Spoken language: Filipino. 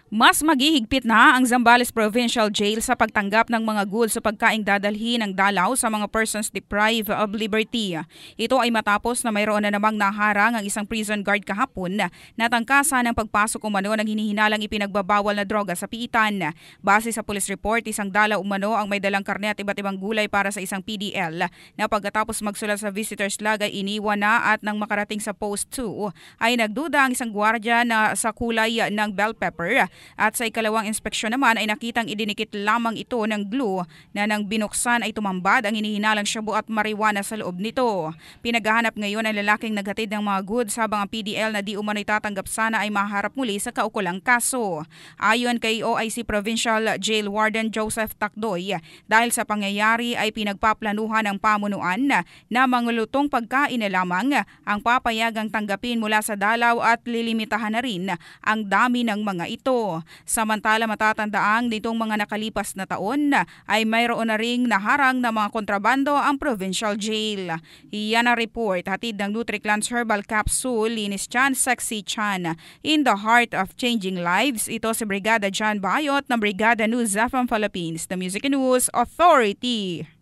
Mas maghihigpit na ang Zambales Provincial Jail sa pagtanggap ng mga goods sa pagkaing dadalhin ng dalaw sa mga persons deprived of liberty. Ito ay matapos na mayroon na namang naharang ang isang prison guard kahapon na tangkasan ng pagpasok umano ng hinihinalang ipinagbabawal na droga sa piitan. Base sa police report, isang dalaw umano ang may dalang karne at iba't ibang gulay para sa isang PDL na pagkatapos magsulat sa visitor's log ay iniwan na at nang makarating sa post 2 ay nagduda ang isang gwardiya na sa kulay ng bell pepper. At sa ikalawang inspeksyon naman ay nakitang idinikit lamang ito ng glue na nang binuksan ay tumambad ang hinihinalang shabu at marijuana sa loob nito. Pinaghahanap ngayon ang lalaking naghatid ng mga goods habang ang PDL na di umano'y tatanggap sana ay maharap muli sa kaukulang kaso. Ayon kay OIC Provincial Jail Warden Joseph Takdoy, dahil sa pangyayari ay pinagpaplanuhan ng pamunuan na manglutong pagkain na lamang ang papayagang tanggapin mula sa dalaw at lilimitahan na rin ang dami ng mga ito. Samantala matatandaang nitong mga nakalipas na taon ay mayroon na ring naharang na mga kontrabando ang provincial jail. Iyan ang report hatid ng NutriClans Herbal Capsule, Linis Chan, Sexy Chan. In the heart of changing lives, ito si Brigada John Bayot ng Brigada News FM Philippines, the Music News Authority.